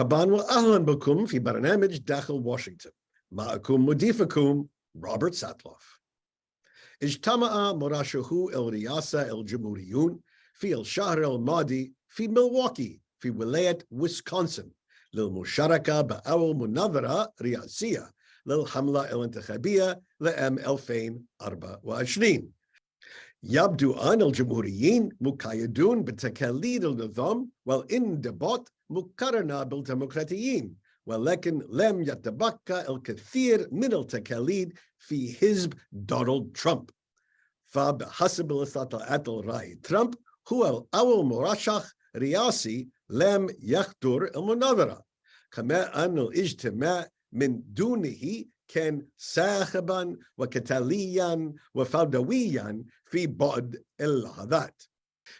مرحبا وأهلا بكم في برنامج داخل واشنطن. معكم مضيفكم روبرت ساتلوف. اجتمع مرشحو الرئاسة الجمهوريون في الشهر الماضي في ميلووكي في ولاية ويسكونسن للمشاركة بأول مناظرة رئاسية للحملة الانتخابية لعام 2024. يبدو أن الجمهوريين مقيدون بتقاليد النظام والانضباط مقارنة بالديمقراطيين، ولكن لم يتبق الكثير من التقاليد في حزب دونالد ترامب. فبحسب استطلاعات الرأي، ترامب هو أول مرشح رئاسي لم يخطر المناظرة، كما أن الاجتماع من دونه كان ساخبا وقتاليا وفوضويا في بعض اللحظات.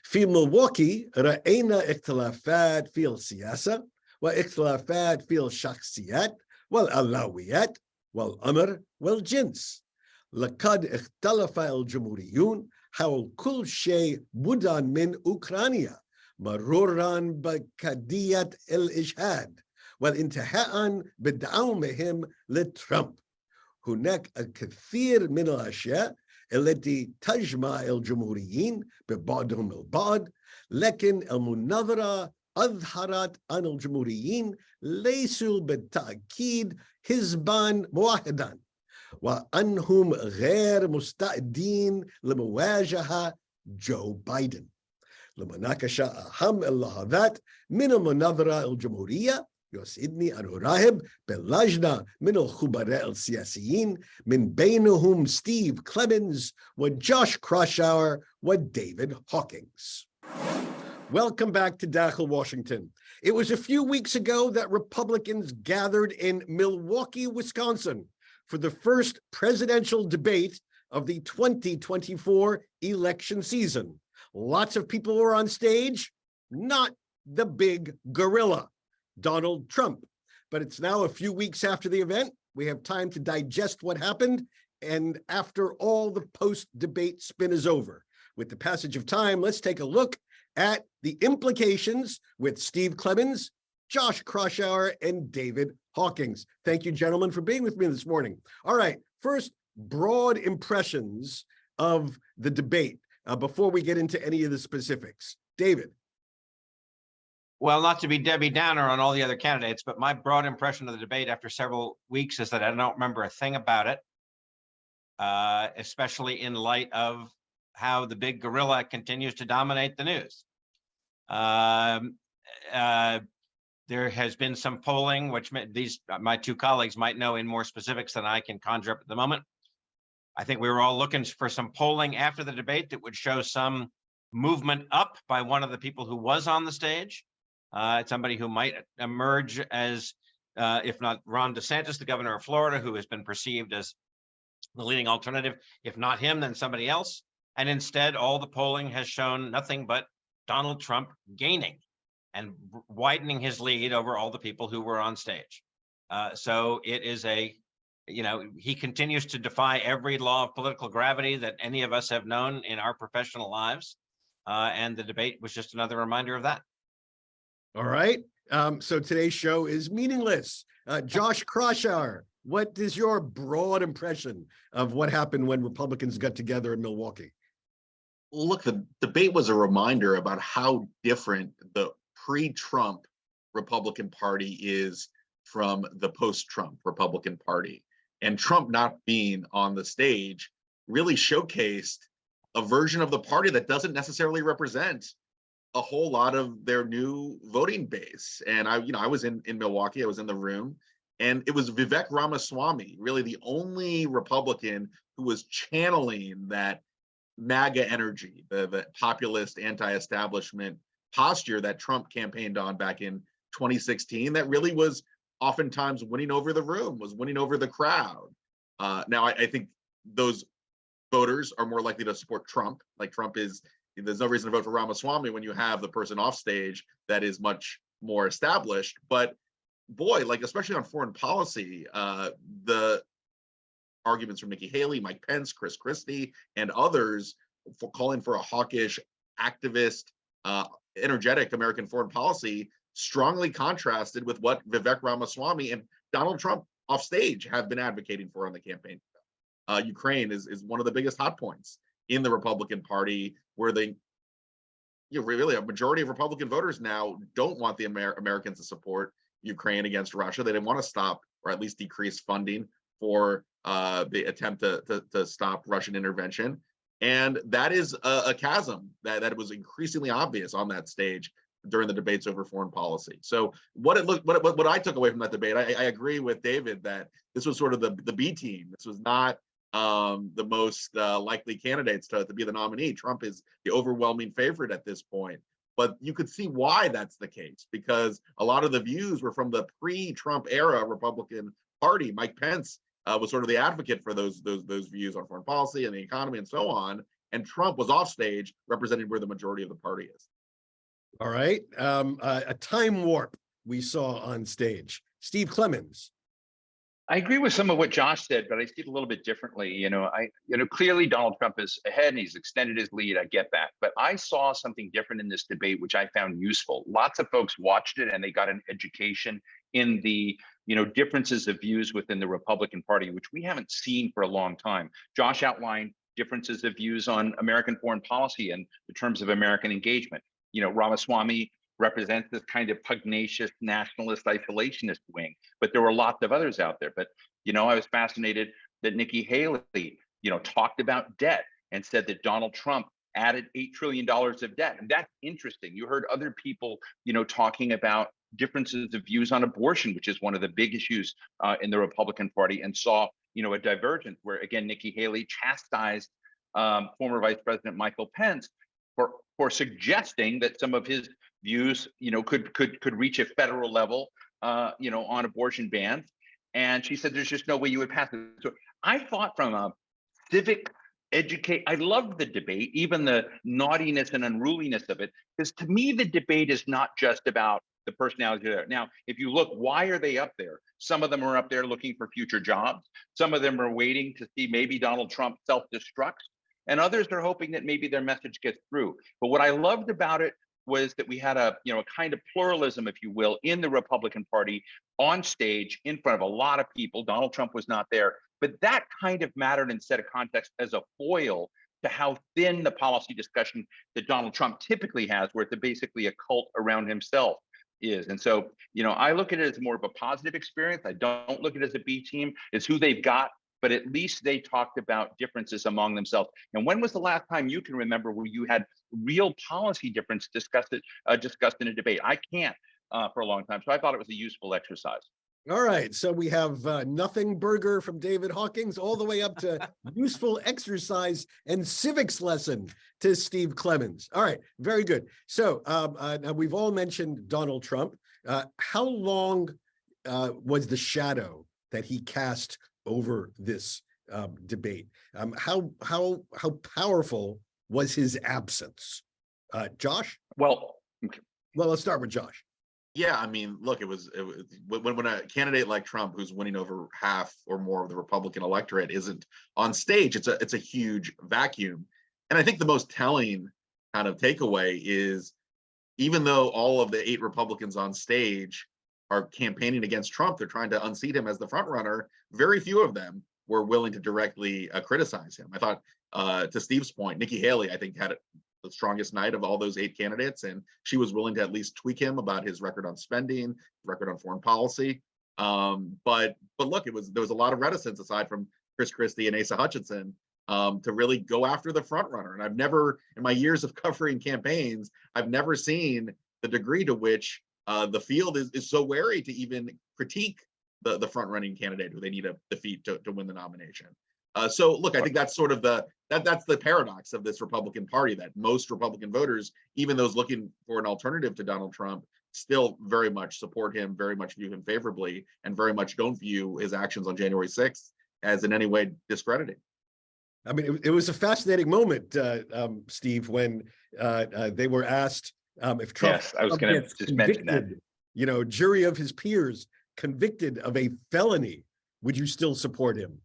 في ميلووكي رأينا اختلافات في السياسة واختلافات في الشخصيات والأولويات والأمر والجنس. لقد اختلف الجمهوريون حول كل شيء بدءا من أوكرانيا مرورا بقضية الإجهاد والانتهاء بدعمهم لترامب. هناك الكثير من الأشياء التي تجمع الجمهوريين ببعضهم البعض، لكن المناظرة أظهرت أن الجمهوريين ليسوا بالتأكيد حزبا واحدا، وأنهم غير مستعدين لمواجهة جو بايدن. لمناقشة أهم اللحظات من المناظرة الجمهورية، يسعدني أن أرحب بلجنة من الخبراء السياسيين من بينهم ستيف كليمنز وجوش كراشاور وديفيد هوكينز. Welcome back to Dakhel, Washington. It was a few weeks ago that Republicans gathered in Milwaukee, Wisconsin for the first presidential debate of the 2024 election season. Lots of people were on stage, not the big gorilla, Donald Trump. But it's now a few weeks after the event. We have time to digest what happened, and after all the post-debate spin is over. With the passage of time, let's take a look at the implications with Steve Clemens, Josh Kroshower, and David Hawkins. Thank you, gentlemen, for being with me this morning. All right, first, broad impressions of the debate before we get into any of the specifics. David. Well, not to be Debbie Downer on all the other candidates, but my broad impression of the debate after several weeks is that I don't remember a thing about it, especially in light of how the big gorilla continues to dominate the news. There has been some polling, which my two colleagues might know in more specifics than I can conjure up at the moment. I think we were all looking for some polling after the debate that would show some movement up by one of the people who was on the stage. Somebody who might emerge as, if not Ron DeSantis, the governor of Florida, who has been perceived as the leading alternative. If not him, then somebody else. And instead, all the polling has shown nothing but Donald Trump gaining and widening his lead over all the people who were on stage. So it is he continues to defy every law of political gravity that any of us have known in our professional lives. And the debate was just another reminder of that. All right. So today's show is meaningless. Josh Kroshower, what is your broad impression of what happened when Republicans got together in Milwaukee? Look, the debate was a reminder about how different the pre-Trump Republican Party is from the post-Trump Republican Party. And Trump not being on the stage really showcased a version of the party that doesn't necessarily represent a whole lot of their new voting base. And I was in Milwaukee, I was in the room, and it was Vivek Ramaswamy, really the only Republican who was channeling that MAGA energy, the populist anti-establishment posture that Trump campaigned on back in 2016, that really was oftentimes winning over the room, was winning over the crowd. Now, I think those voters are more likely to support Trump. Like there's no reason to vote for Ramaswamy when you have the person off stage that is much more established. But boy, especially on foreign policy, the arguments from Nikki Haley, Mike Pence, Chris Christie, and others for calling for a hawkish, activist, energetic American foreign policy strongly contrasted with what Vivek Ramaswamy and Donald Trump off stage have been advocating for on the campaign. Ukraine is one of the biggest hot points in the Republican Party, where really a majority of Republican voters now don't want the Americans to support Ukraine against Russia. They didn't want to stop or at least decrease funding for the attempt to stop Russian intervention. And that is a chasm that was increasingly obvious on that stage during the debates over foreign policy. So what I took away from that debate, I agree with David that this was sort of the B team. This was not the most likely candidates to be the nominee. Trump is the overwhelming favorite at this point. But you could see why that's the case, because a lot of the views were from the pre-Trump era Republican Party. Mike Pence was sort of the advocate for those views on foreign policy and the economy and so on. And Trump was off stage representing where the majority of the party is. All right. A time warp we saw on stage. Steve Clemens. I agree with some of what Josh said, but I see it a little bit differently. Clearly Donald Trump is ahead and he's extended his lead. I get that. But I saw something different in this debate, which I found useful. Lots of folks watched it and they got an education in the differences of views within the Republican Party, which we haven't seen for a long time. Josh outlined differences of views on American foreign policy and the terms of American engagement. Ramaswamy represents this kind of pugnacious nationalist isolationist wing, but there were lots of others out there. But I was fascinated that Nikki Haley talked about debt and said that Donald Trump added $8 trillion of debt, and that's interesting. You heard other people talking about differences of views on abortion, which is one of the big issues in the Republican Party, and saw a divergence where, again, Nikki Haley chastised former Vice President Michael Pence for suggesting that some of his views, could reach a federal level, on abortion bans. And she said, there's just no way you would pass it. So I thought from a civic I loved the debate, even the naughtiness and unruliness of it, because to me, the debate is not just about the personality there. Now, if you look, why are they up there? Some of them are up there looking for future jobs. Some of them are waiting to see maybe Donald Trump self-destructs, and others are hoping that maybe their message gets through. But what I loved about it was that we had a kind of pluralism, if you will, in the Republican Party on stage in front of a lot of people. Donald Trump was not there, but that kind of mattered and set a context as a foil to how thin the policy discussion that Donald Trump typically has, where it's basically a cult around himself is. And so, I look at it as more of a positive experience. I don't look at it as a B team. It's who they've got, but at least they talked about differences among themselves. And when was the last time you can remember where you had real policy difference discussed in a debate? I can't for a long time. So I thought it was a useful exercise. All right. So we have nothing burger from David Hawkins all the way up to useful exercise and civics lesson to Steve Clemens. All right. Very good. So now we've all mentioned Donald Trump. How long was the shadow that he cast over this debate? How powerful was his absence? Josh? Well, let's start with Josh. Yeah, I mean, look, it was when a candidate like Trump, who's winning over half or more of the Republican electorate, isn't on stage, it's a huge vacuum. And I think the most telling kind of takeaway is, even though all of the 8 Republicans on stage are campaigning against Trump, they're trying to unseat him as the front runner, very few of them were willing to directly criticize him. I thought, to Steve's point, Nikki Haley, I think, had the strongest night of all those 8 candidates, and she was willing to at least tweak him about his record on spending, record on foreign policy. But look, there was a lot of reticence, aside from Chris Christie and Asa Hutchinson, to really go after the front runner. And I've never, in my years of covering campaigns, I've never seen the degree to which the field is so wary to even critique the front running candidate who they need to defeat to win the nomination. So look, I think that's sort of that's the paradox of this Republican Party, that most Republican voters, even those looking for an alternative to Donald Trump, still very much support him, very much view him favorably, and very much don't view his actions on January 6th as in any way discrediting. I mean, it was a fascinating moment, Steve, when they were asked if Trump, yes, I was going to just mention that, jury of his peers convicted of a felony, would you still support him?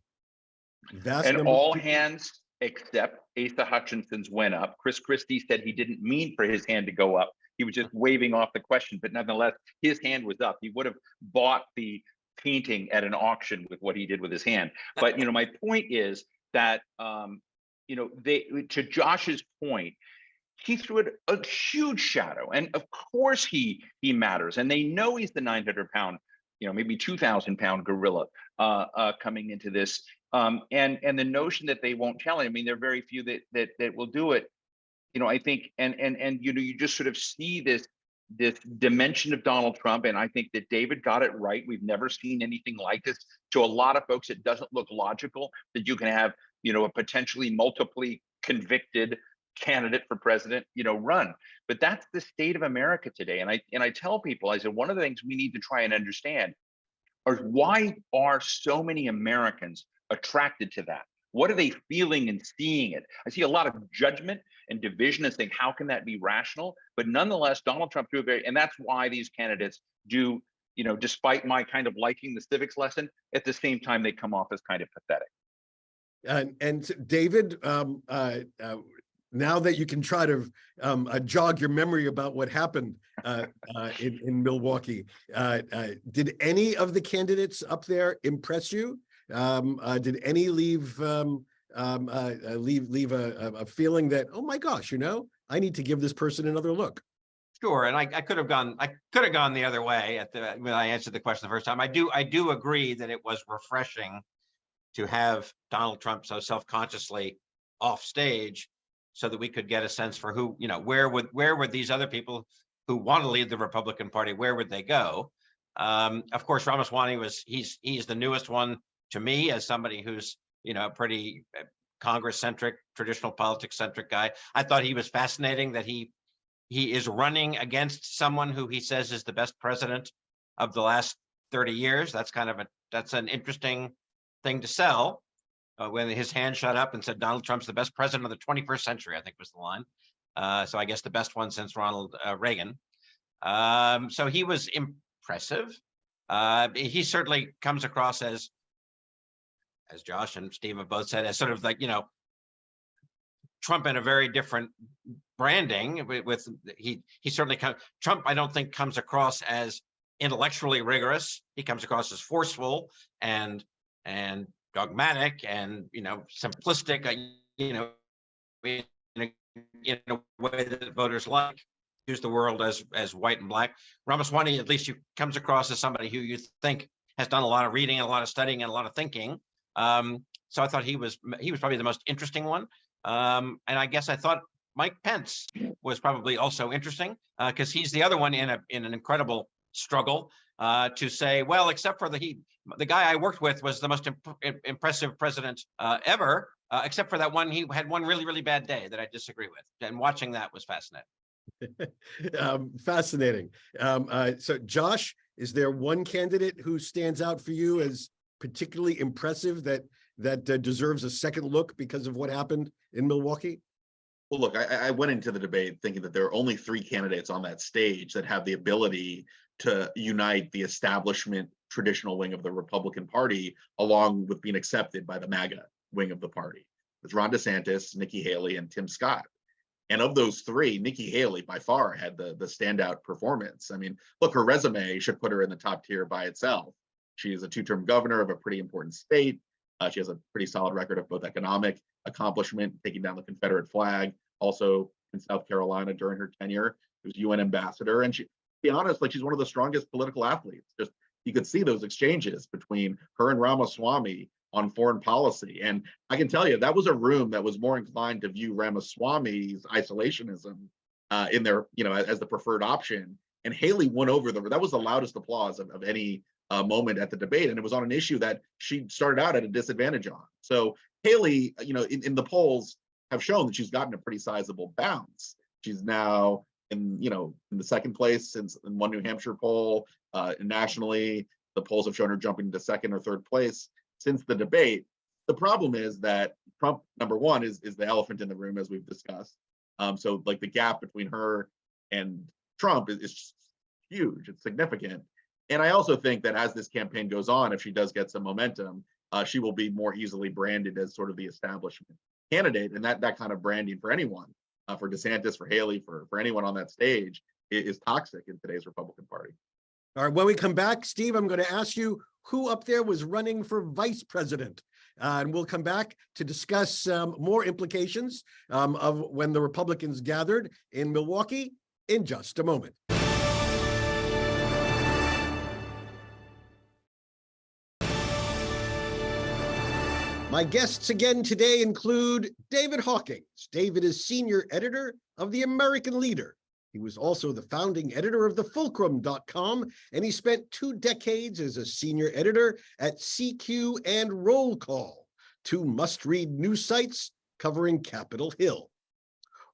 And all hands except Asa Hutchinson's went up. Chris Christie said he didn't mean for his hand to go up, He was just waving off the question, but nonetheless, his hand was up. He would have bought the painting at an auction with what he did with his hand. But my point is that to Josh's point, he threw it a huge shadow, and of course he matters, and they know he's the 900-pound, maybe 2,000-pound gorilla coming into this, and the notion that they won't challenge. I mean, there are very few that will do it. I think, and you just sort of see this dimension of Donald Trump, and I think that David got it right. We've never seen anything like this. To a lot of folks, it doesn't look logical that you can have a potentially multiply convicted candidate for president run, but that's the state of America today. And I tell people, I said, one of the things we need to try and understand are why are so many Americans attracted to that? What are they feeling and seeing it? I see a lot of judgment and division and think, how can that be rational? But nonetheless, Donald Trump threw and that's why these candidates do, despite my kind of liking the civics lesson, at the same time, they come off as kind of pathetic. And David, now that you can try to jog your memory about what happened in Milwaukee, did any of the candidates up there impress you? Did any leave a feeling that, oh my gosh, I need to give this person another look? Sure, and I could have gone the other way when I answered the question the first time. I do agree that it was refreshing to have Donald Trump so self-consciously off stage, so that we could get a sense for who, where would these other people who want to lead the Republican Party, where would they go? Of course, Ramaswamy he's the newest one to me, as somebody who's pretty Congress-centric, traditional politics-centric guy. I thought he was fascinating that he is running against someone who he says is the best president of the last 30 years. That's an interesting thing to sell. When his hand shot up and said Donald Trump's the best president of the 21st century, I think was the line. So I guess the best one since Ronald Reagan. So he was impressive. He certainly comes across as Josh and Steve have both said, as sort of like, Trump in a very different branding. He certainly Trump, I don't think, comes across as intellectually rigorous. He comes across as forceful and dogmatic and simplistic, in a way that voters like. Use the world as white and black. Ramaswamy, at least, comes across as somebody who you think has done a lot of reading and a lot of studying and a lot of thinking. So I thought he was probably the most interesting one. And I guess I thought Mike Pence was probably also interesting because he's the other one in an incredible struggle to say, well, except for the guy I worked with was the most impressive president ever, except for that one, he had one really, really bad day that I disagree with. And watching that was fascinating. Fascinating. So Josh, is there one candidate who stands out for you as particularly impressive that deserves a second look because of what happened in Milwaukee? Well, look, I went into the debate thinking that there are only 3 candidates on that stage that have the ability to unite the establishment traditional wing of the Republican Party, along with being accepted by the MAGA wing of the party. It's Ron DeSantis, Nikki Haley, and Tim Scott. And of those 3, Nikki Haley by far had the standout performance. I mean, look, her resume should put her in the top tier by itself. She is a 2-term governor of a pretty important state. She has a pretty solid record of both economic accomplishment, taking down the Confederate flag, also in South Carolina during her tenure. She was UN ambassador, and she, to be honest, like, she's one of the strongest political athletes. Just you could see those exchanges between her and Ramaswamy on foreign policy. And I can tell you, that was a room that was more inclined to view Ramaswamy's isolationism in their, as the preferred option. And Haley won over that was the loudest applause of any moment at the debate. And it was on an issue that she started out at a disadvantage on. So Haley, in the polls have shown that she's gotten a pretty sizable bounce. She's now in the second place in one New Hampshire poll. Nationally, the polls have shown her jumping to second or third place since the debate. The problem is that Trump, number one, is the elephant in the room, as we've discussed. So like the gap between her and Trump is huge. It's significant. And I also think that as this campaign goes on, if she does get some momentum, she will be more easily branded as sort of the establishment candidate. And that kind of branding for anyone, for DeSantis, for Haley, for anyone on that stage, is toxic in today's Republican Party. All right, when we come back, Steve, I'm going to ask you who up there was running for vice president. And we'll come back to discuss more implications of when the Republicans gathered in Milwaukee in just a moment. My guests again today include David Hawkins. David is senior editor of The American Leader. He was also the founding editor of thefulcrum.com, and he spent 2 decades as a senior editor at CQ and Roll Call, 2 must-read news sites covering Capitol Hill.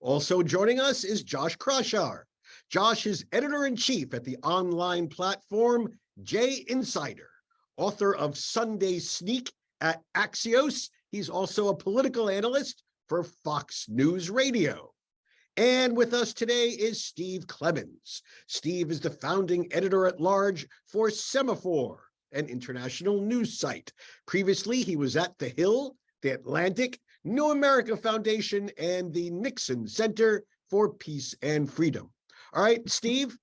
Also joining us is Josh Kraushaar. Josh is editor-in-chief at the online platform J Insider, author of Sunday Sneak at Axios. He's also a political analyst for Fox News Radio. And with us today is Steve Clemons. Steve is the founding editor-at-large for Semaphore, an international news site. Previously, he was at The Hill, The Atlantic, New America Foundation, and the Nixon Center for Peace and Freedom. All right, Steve,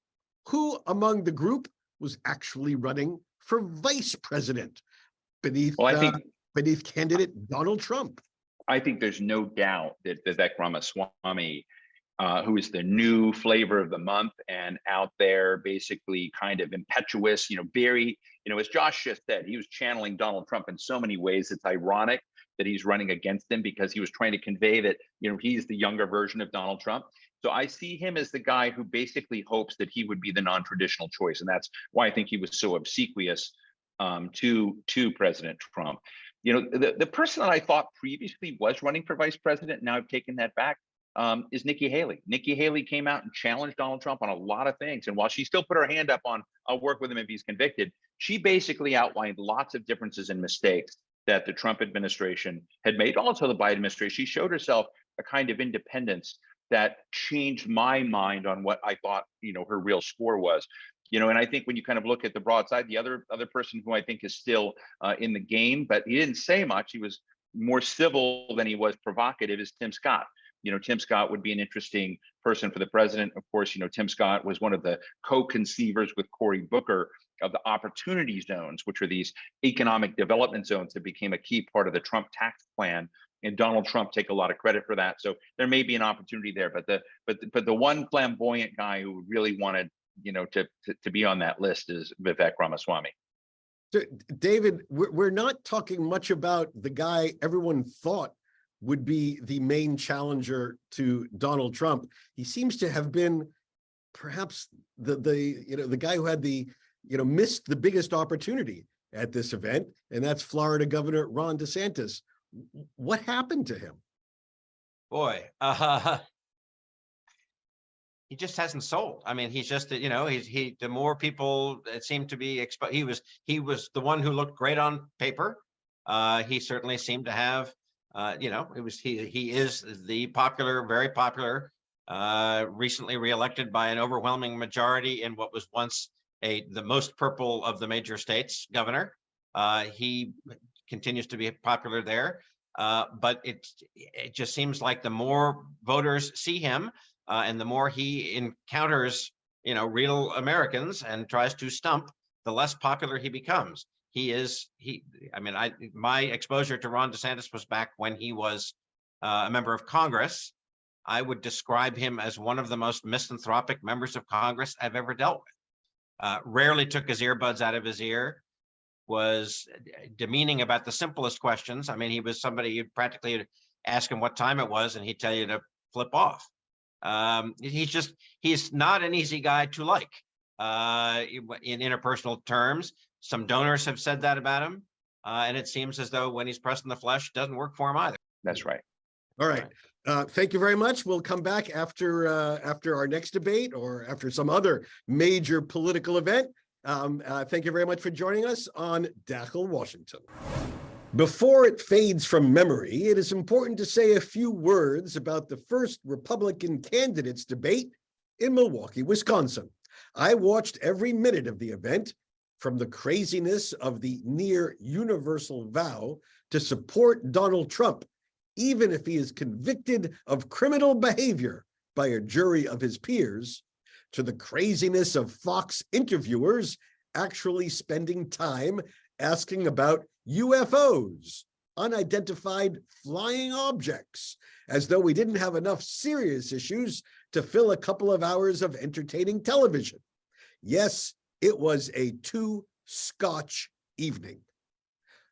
who among the group was actually running for vice president beneath candidate Donald Trump? I think there's no doubt that Vivek Ramaswamy, who is the new flavor of the month and out there basically kind of impetuous, very, as Josh just said, he was channeling Donald Trump in so many ways. It's ironic that he's running against him because he was trying to convey that, he's the younger version of Donald Trump. So I see him as the guy who basically hopes that he would be the non-traditional choice. And that's why I think he was so obsequious to President Trump. The person that I thought previously was running for vice president, now I've taken that back, is Nikki Haley. Nikki Haley came out and challenged Donald Trump on a lot of things. And while she still put her hand up on, I'll work with him if he's convicted, she basically outlined lots of differences and mistakes that the Trump administration had made. Also the Biden administration, she showed herself a kind of independence that changed my mind on what I thought, her real score was. And I think when you kind of look at the broad side, the other person who I think is still in the game, but he didn't say much, he was more civil than he was provocative, is Tim Scott. Tim Scott would be an interesting person for the president. Of course, Tim Scott was one of the co-conceivers with Cory Booker of the opportunity zones, which are these economic development zones that became a key part of the Trump tax plan. And Donald Trump take a lot of credit for that. So there may be an opportunity there, but the one flamboyant guy who really wanted, to be on that list is Vivek Ramaswamy. So, David, we're not talking much about the guy everyone thought would be the main challenger to Donald Trump. He seems to have been perhaps the guy who had missed the biggest opportunity at this event, and that's Florida Governor Ron DeSantis. What happened to him? Boy, he just hasn't sold. I mean, he's just, the more people it seemed to be exposed, he was the one who looked great on paper. He certainly seemed to have, he is the very popular, recently reelected by an overwhelming majority in what was once the most purple of the major states governor. He continues to be popular there, but it just seems like the more voters see him, and the more he encounters, real Americans and tries to stump, the less popular he becomes. My exposure to Ron DeSantis was back when he was a member of Congress. I would describe him as one of the most misanthropic members of Congress I've ever dealt with. Rarely took his earbuds out of his ear, was demeaning about the simplest questions. I mean, he was somebody you'd practically ask him what time it was and he'd tell you to flip off. He's not an easy guy to like in interpersonal terms. Some donors have said that about him, and it seems as though when he's pressed in the flesh, it doesn't work for him either. That's right. All right. Thank you very much. We'll come back after our next debate or after some other major political event. Thank you very much for joining us on Dachel, Washington. Before it fades from memory, it is important to say a few words about the first Republican candidates debate in Milwaukee, Wisconsin. I watched every minute of the event, from the craziness of the near universal vow to support Donald Trump, even if he is convicted of criminal behavior by a jury of his peers, to the craziness of Fox interviewers actually spending time asking about UFOs, unidentified flying objects, as though we didn't have enough serious issues to fill a couple of hours of entertaining television. Yes, it was a two-scotch evening.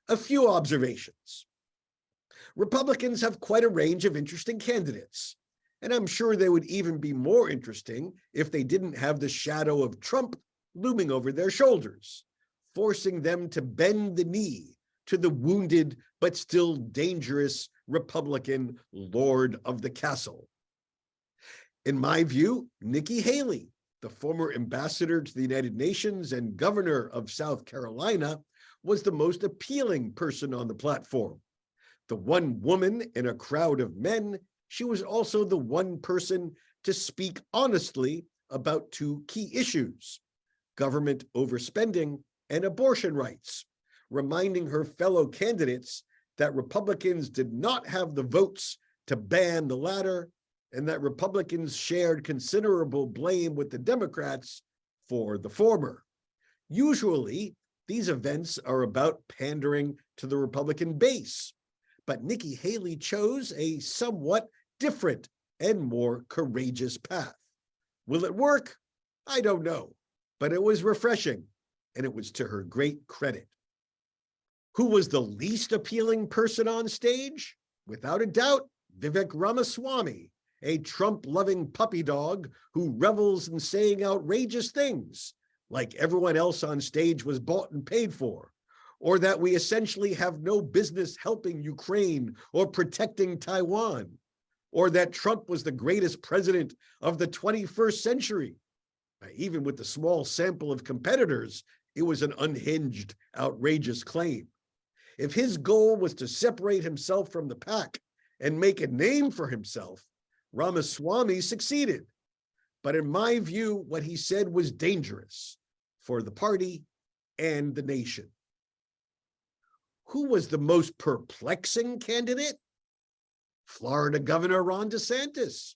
A few observations. Republicans have quite a range of interesting candidates, and I'm sure they would even be more interesting if they didn't have the shadow of Trump looming over their shoulders, forcing them to bend the knee to the wounded but still dangerous Republican Lord of the Castle. In my view, Nikki Haley, the former ambassador to the United Nations and governor of South Carolina, was the most appealing person on the platform. The one woman in a crowd of men, she was also the one person to speak honestly about two key issues: government overspending and abortion rights, reminding her fellow candidates that Republicans did not have the votes to ban the latter, and that Republicans shared considerable blame with the Democrats for the former. Usually, these events are about pandering to the Republican base, but Nikki Haley chose a somewhat different and more courageous path. Will it work? I don't know, but it was refreshing, and it was to her great credit. Who was the least appealing person on stage? Without a doubt, Vivek Ramaswamy, a Trump-loving puppy dog who revels in saying outrageous things, like everyone else on stage was bought and paid for, or that we essentially have no business helping Ukraine or protecting Taiwan, or that Trump was the greatest president of the 21st century. Even with the small sample of competitors, it was an unhinged, outrageous claim. If his goal was to separate himself from the pack and make a name for himself, Ramaswamy succeeded. But in my view, what he said was dangerous for the party and the nation. Who was the most perplexing candidate? Florida Governor Ron DeSantis.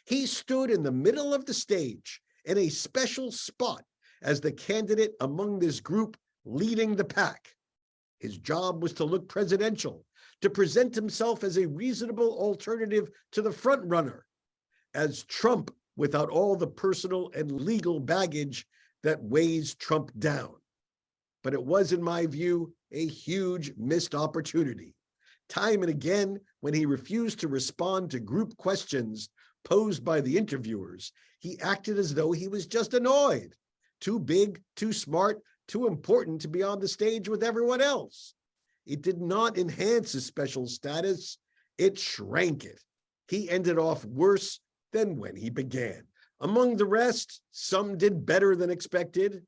He stood in the middle of the stage in a special spot as the candidate among this group leading the pack. His job was to look presidential, to present himself as a reasonable alternative to the frontrunner, as Trump without all the personal and legal baggage that weighs Trump down. But it was, in my view, a huge missed opportunity. Time and again, when he refused to respond to group questions posed by the interviewers, he acted as though he was just annoyed, too big, too smart, too important to be on the stage with everyone else. It did not enhance his special status, it shrank it. He ended off worse than when he began. Among the rest, some did better than expected.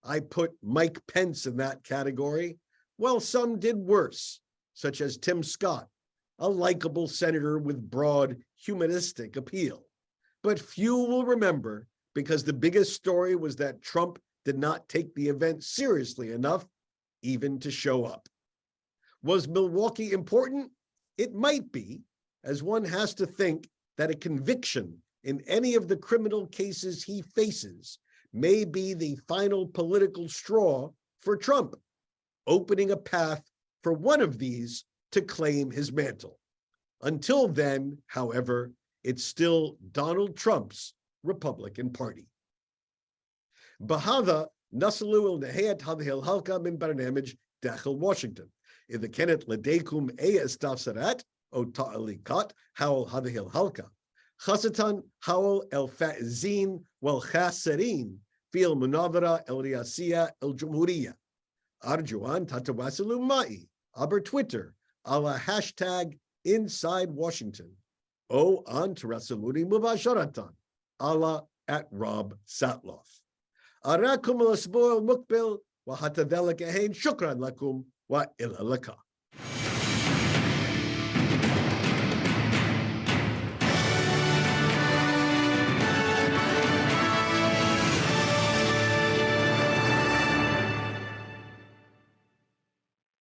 I put Mike Pence in that category, while some did worse, such as Tim Scott, a likable senator with broad humanistic appeal. But few will remember, because the biggest story was that Trump did not take the event seriously enough even to show up. Was Milwaukee important? It might be, as one has to think that a conviction in any of the criminal cases he faces may be the final political straw for Trump, opening a path for one of these to claim his mantle. Until then, however, it's still Donald Trump's Republican Party. Bahada nasalu el nehayat hadhil halka min barnamij dakhil Washington. إذا كانت لديكم أي استفسارات أو تعليقات حول هذه الحلقة، خاصة حول الفائزين والخاسرين في المناظرة الرئاسية الجمهورية، أرجو أن تتواصلوا معي عبر تويتر على هاشتاج Inside Washington أو أن تراسلوني مباشرة على @RobSatloff. أراكم الأسبوع المقبل، وحتى ذلك حين شكرا لكم وإلى اللقاء.